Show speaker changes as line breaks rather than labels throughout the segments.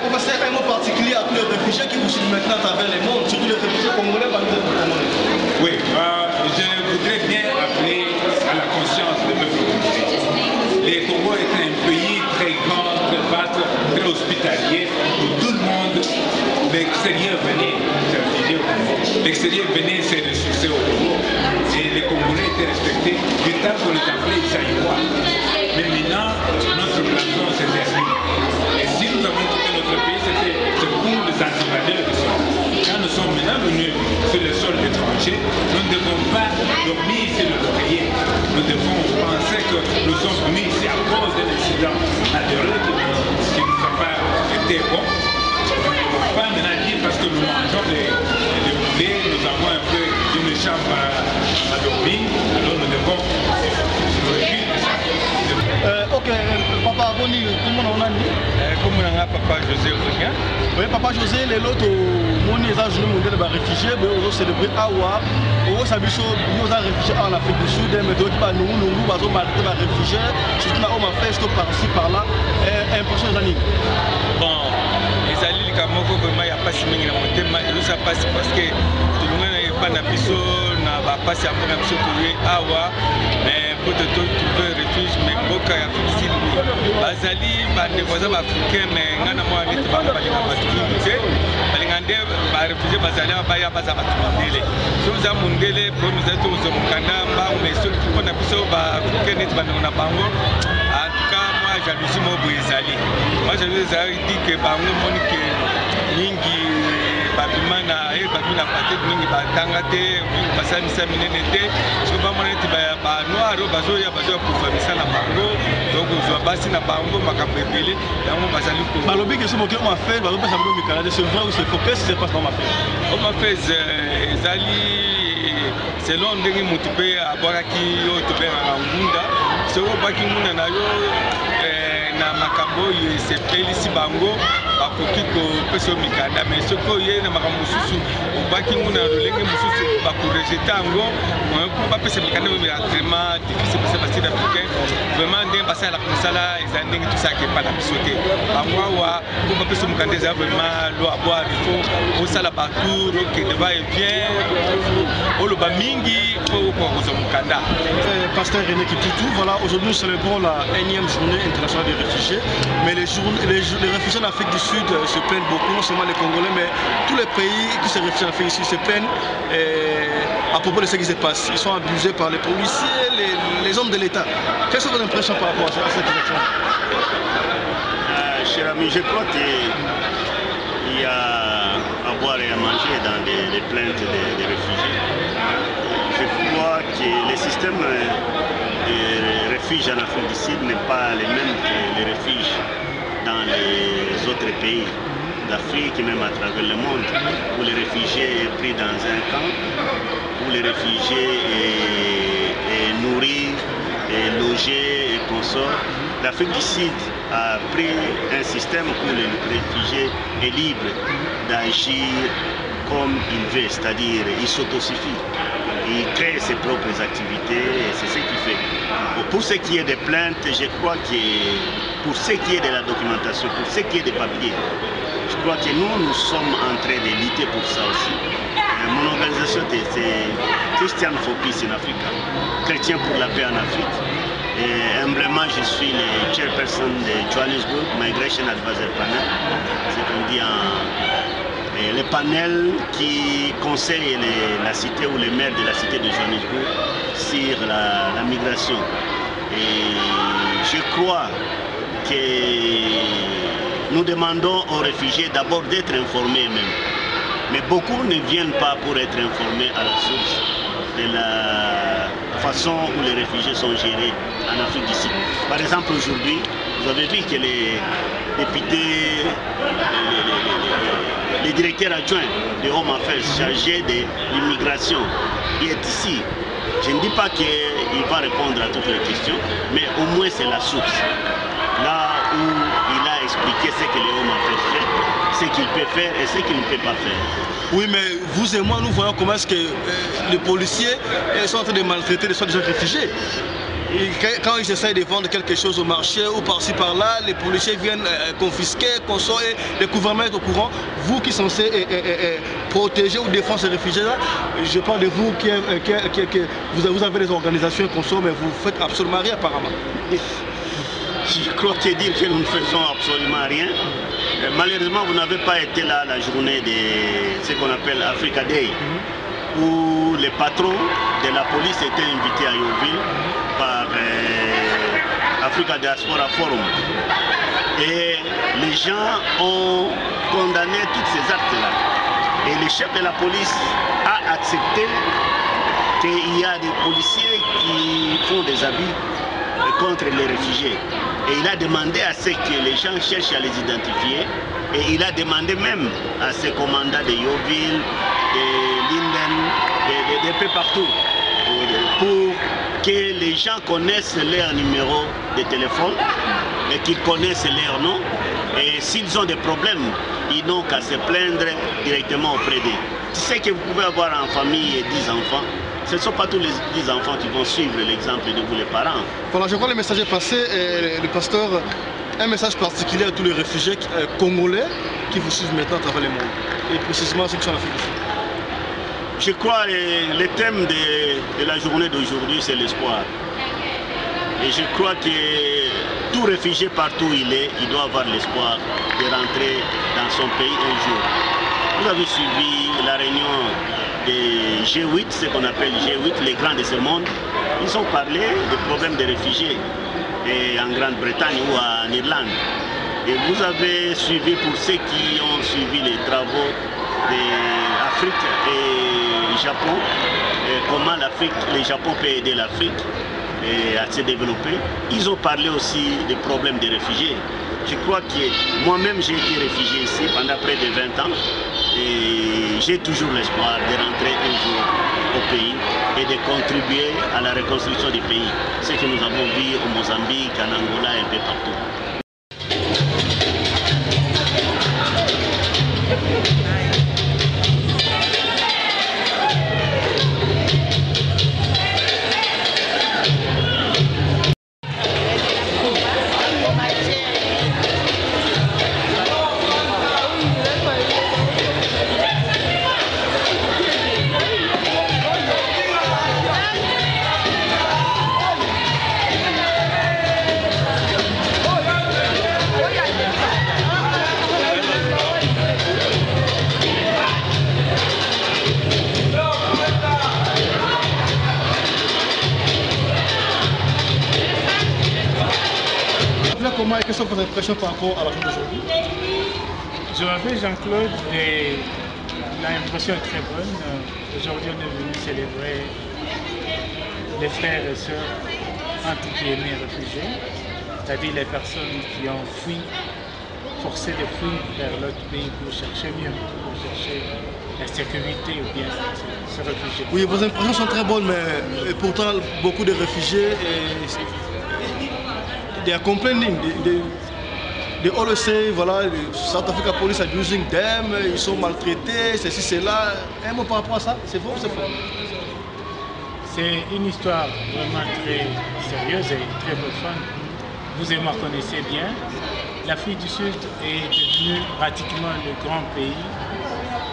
professeur, un mot particulier à tous les réfugiés qui vous suivent maintenant à travers le monde, surtout les réfugiés congolais, par exemple, congolais.
Oui, je voudrais bien appeler à la conscience des peuples congolais. Les Congo est un pays très grand, très vaste, très hospitalier, où tout le monde, l'extérieur venait se réfugier au Congo. L'extérieur venait se ressourcer au Congo. Et les Congolais étaient respectés du temps qu'on les appelait Isaïois. Mais maintenant, notre planton s'est terminé. Et si nous avons quitté notre pays, c'est pour les antivadeurs qui sont là. Quand nous sommes maintenant venus sur le sol étranger, nous ne devons pas dormir sur le laurier. Nous devons penser que nous sommes venus ici à cause d'un incident naturel qui ne nous a pas été bon. Nous ne devons pas maintenant dire parce que nous mangeons des poulets, nous avons un peu une chambre à dormir, alors nous devons nous réjouir de ça.
Ok, papa Boni, comment on a dit?
Comment on a papa José Ouzounia?
Oui, papa José, les autres, mon journée mondiale des réfugiés, on a célébré Awa, on a sabiso, nous avons réfugiés en Afrique du Sud, mais d'autres, nous avons marqué des réfugiés, surtout là, on m'a fait, je par-ci, par-là, impression d'année.
Bon, les alliés, Kamoko, vraiment, il n'y a pas si mal dans mon thème, et ça passe parce que tout le monde n'est pas dans la piso, n'a pas si après la piso, Awa, mais pour trouver refuge, mais beaucoup de difficile. Bazali, les voisins africains, mais il y a moi qui va pas les capacités. Balingande, réfugiés Bazali, il y a pas de mandele. Si vous avez mandele, pour nous être aux Mukanda, mais ceux qui ont appris ça, africains, ils vont nous bango. En tout cas, moi, jalousie moi Bazali. Moi, je dis que bango monique mingi. Babimana et Babina Patek mingi batangate basamisa minene te soba monete ba noir bazoya bazoya pour famisa na bango donc zo basi na bango makambo ebele yango bazali ko
balobi que ce mot on a fait balobi ça me Canada c'est vrai ou c'est faux qu'est-ce qui se passe dans ma fait
on m'a fait ezali selon ndenge mutu pe abwakaki yo to be na ngunda soko baki ngunda na yo na makambo yo sepelisi bango bakoki kopesa mikanda mais soki oye na makambo mosusu obaki nguna lolenge mosusu bakorejete yango po bapesa mikanda oyo vraiment difficile pesa baside africain vraiment ndenge basalaka mosala eza ndenge tosala kepa na biso te bango awa po bapesa mikanda eza vraiment lo aboire il faut osala batour okende va et vient oloba mingi po okoka kozwa mokanda.
Pasteur René Kipoutou, voilà, aujourd'hui nous célébrons la 1e journée internationale des réfugiés, mais les réfugiés en Afrique du Sud se plaignent beaucoup, non seulement les Congolais, mais tous les pays qui se réfugient en Afrique du Sud se plaignent à propos de ce qui se passe. Ils sont abusés par les policiers, les hommes de l'État. Quelles sont vos impressions par rapport à cette situation?
Cher ami, je crois qu'il y a à boire et à manger dans les plaintes des réfugiés. Je crois que le système des refuges en Afrique du Sud n'est pas le même que les refuges dans les autres pays d'Afrique et même à travers le monde, où les réfugiés sont pris dans un camp, où les réfugiés sont nourris, et logés et consorts. L'Afrique du Sud a pris un système où le réfugié est libre d'agir comme il veut, c'est-à-dire il s'autosuffit. Il crée ses propres activités et c'est ce qu'il fait. Pour ce qui est des plaintes, je crois que pour ce qui est de la documentation, pour ce qui est des papiers, je crois que nous sommes en train de lutter pour ça aussi. Mon organisation, c'est Christian for Peace in Africa, Chrétien pour la paix en Afrique. Et humblement, je suis le chairperson de Johannesburg Migration Advisor Panel, c'est qu'on dit le panel qui conseille la cité ou les maires de la cité de Johannesburg sur la migration. Et je crois que nous demandons aux réfugiés d'abord d'être informés même. Mais beaucoup ne viennent pas pour être informés à la source de la façon où les réfugiés sont gérés en Afrique du Sud. Par exemple, aujourd'hui, vous avez vu que les députés, les directeurs adjoints de Home Affairs chargés de l'immigration qui est ici. Je ne dis pas qu'il va répondre à toutes les questions, mais au moins c'est la source. Là où il a expliqué ce que les Home Affairs fait, ce qu'il peut faire et ce qu'il ne peut pas faire.
Oui, mais vous et moi, nous voyons comment est-ce que les policiers sont en train de maltraiter les soi-disant réfugiés. quand ils essayent de vendre quelque chose au marché ou par-ci par-là, les policiers viennent confisquer, consommer, les gouvernements sont au courant. Vous qui sont censés protéger ou défendre ces réfugiés-là, je parle de vous qui vous avez des organisations et conso, mais vous faites absolument rien apparemment.
Je crois que dire que nous ne faisons absolument rien. Malheureusement, vous n'avez pas été là la journée de ce qu'on appelle Africa Day, où les patrons de la police étaient invités à Yeovil par Africa Diaspora Forum. Et les gens ont condamné tous ces actes-là. Et le chef de la police a accepté qu'il y a des policiers qui font des abus contre les réfugiés. Et il a demandé à ce que les gens cherchent à les identifier. Et il a demandé même à ses commandants de Yeovil, de Linden, de peu partout, pour que les gens connaissent leur numéro de téléphone et qu'ils connaissent leur nom. Et s'ils ont des problèmes, ils n'ont qu'à se plaindre directement auprès d'eux. Tu sais que vous pouvez avoir en famille 10 enfants. Ce ne sont pas tous les 10 enfants qui vont suivre l'exemple de vous les parents.
Voilà, je crois que le message est passé. Le pasteur, un message particulier à tous les réfugiés congolais qui vous suivent maintenant à travers le monde. Et précisément ceux qui sont en Afrique du Sud.
Je crois que le thème de la journée d'aujourd'hui, c'est l'espoir. Et je crois que tout réfugié partout où il est, il doit avoir l'espoir de rentrer dans son pays un jour. Vous avez suivi la réunion des G8, ce qu'on appelle G8, les grands de ce monde. Ils ont parlé des problèmes des réfugiés et en Grande-Bretagne ou en Irlande. Et vous avez suivi, pour ceux qui ont suivi les travaux d'Afrique et Japon, comment le Japon peut aider l'Afrique à se développer. Ils ont parlé aussi des problèmes des réfugiés. Je crois que moi-même j'ai été réfugié ici pendant près de 20 ans et j'ai toujours l'espoir de rentrer un jour au pays et de contribuer à la reconstruction du pays. Ce que nous avons vu au Mozambique, en Angola et un peu partout.
Quelles sont vos impressions par rapport à la journée d'aujourd'hui?
Je m'appelle Jean-Claude et l'impression est très bonne. Aujourd'hui, on est venu célébrer les frères et sœurs entre guillemets réfugiés, c'est-à-dire les personnes qui ont fui, forcé de fuir vers l'autre pays pour chercher mieux, pour chercher la sécurité ou bien se réfugier.
Oui, vos impressions sont très bonnes, mais pourtant beaucoup de réfugiés they are complaining. They always say, voilà, South Africa police abusing them, ils sont maltraités, ceci, cela. Un mot par rapport à ça, c'est faux ou c'est faux?
C'est une histoire vraiment très sérieuse et très profonde. Vous et moi connaissez bien. L'Afrique du Sud est devenue pratiquement le grand pays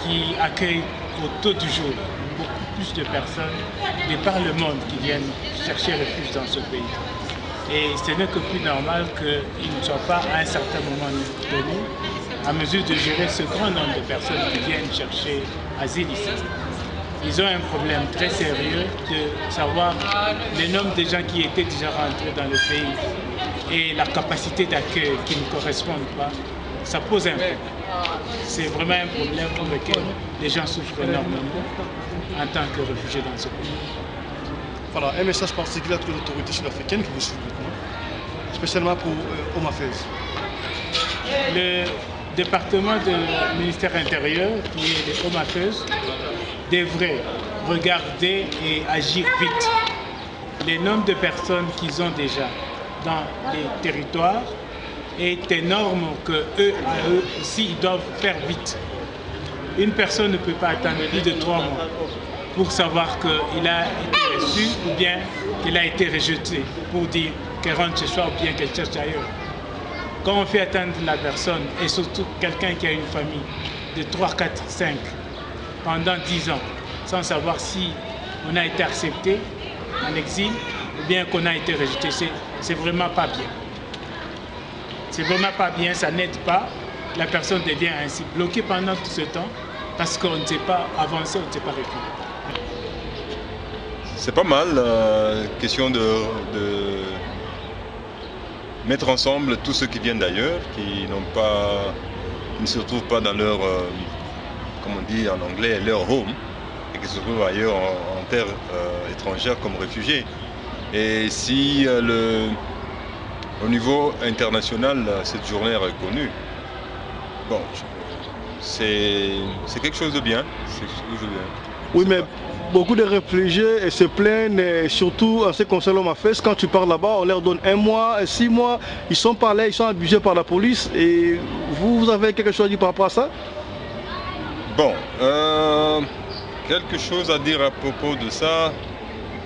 qui accueille au taux du jour beaucoup plus de personnes de par le monde qui viennent chercher refuge dans ce pays. Et ce n'est que plus normal qu'ils ne soient pas à un certain moment donné à mesure de gérer ce grand nombre de personnes qui viennent chercher asile ici. Ils ont un problème très sérieux de savoir le nombre de gens qui étaient déjà rentrés dans le pays et la capacité d'accueil qui ne correspondent pas. Ça pose un problème. C'est vraiment un problème pour lequel les gens souffrent énormément en tant que réfugiés dans ce pays.
Voilà, un message particulier à toutes les autorités sud-africaines qui vous suivent maintenant, spécialement pour Home Affairs.
Le département du ministère intérieur, qui est le Home Affairs, devrait regarder et agir vite. Le nombre de personnes qu'ils ont déjà dans les territoires est énorme que eux aussi ils doivent faire vite. Une personne ne peut pas attendre plus de 3 mois. pour savoir qu'il a été reçu ou bien qu'il a été rejeté, pour dire qu'elle rentre chez soi ou bien qu'elle cherche ailleurs. Quand on fait attendre la personne, et surtout quelqu'un qui a une famille de 3, 4, 5, pendant 10 ans, sans savoir si on a été accepté en exil ou bien qu'on a été rejeté, c'est vraiment pas bien. C'est vraiment pas bien, ça n'aide pas. La personne devient ainsi bloquée pendant tout ce temps parce qu'on ne sait pas avancer, on ne sait pas reculer.
C'est pas mal, question de mettre ensemble tous ceux qui viennent d'ailleurs, qui ne se retrouvent pas dans leur, comme on dit en anglais, leur home, et qui se retrouvent ailleurs en terre étrangère comme réfugiés. Et si au niveau international, cette journée est reconnue, bon, c'est quelque chose de bien.
Oui, mais beaucoup de réfugiés se plaignent, surtout en ce qui concerne l'homme à fesse. Quand tu parles là-bas, on leur donne 1 mois, 6 mois, ils sont par là, ils sont abusés par la police. Et vous avez quelque chose à dire par rapport à ça?
Bon, quelque chose à dire à propos de ça,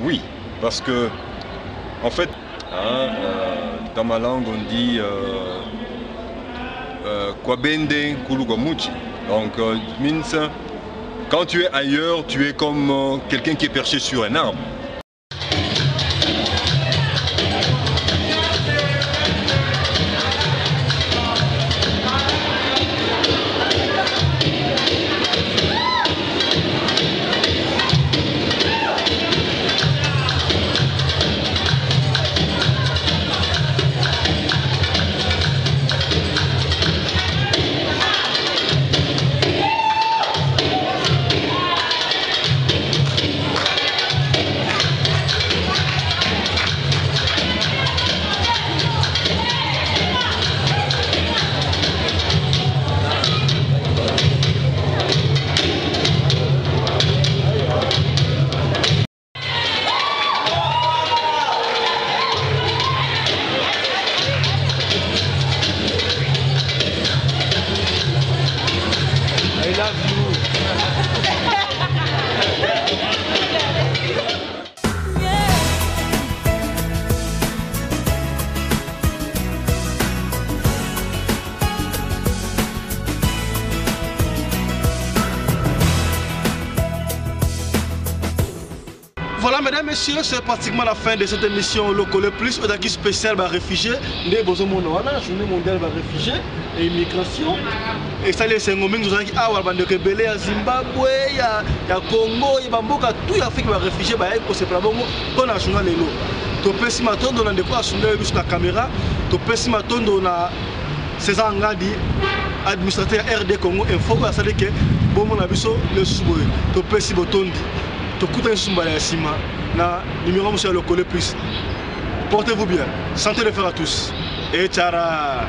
oui, parce que, en fait, dans ma langue, on dit Kwabende Kulugamuchi. Donc, means, quand tu es ailleurs, tu es comme quelqu'un qui est perché sur un arbre.
Voilà, mesdames, messieurs, c'est pratiquement la fin de cette émission Lokole Plus, aujourd'hui spécial bah, réfugiés, les journée mondiale bah, réfugiés et immigration. Et ça, les Sengomen, nous avons dit, ah, on a des rebelles à Zimbabwe, il y a Congo, il y a Mboka, tout l'Afrique va réfugiés, bah, c'est pas bon, on a journal les lots. Tu peux si m'attendre, on a des fois sur la caméra, tu peux si m'attendre, on a César Ngadi, administrateur RD Congo, info, ça veut dire que bon, on a vu ça, le sous-boy, tu peux si m'attendre. Tokuta Nsumbala Yassima, na numéro monsieur Lokole Plus. Portez-vous bien. Santé de faire à tous. Et tchara.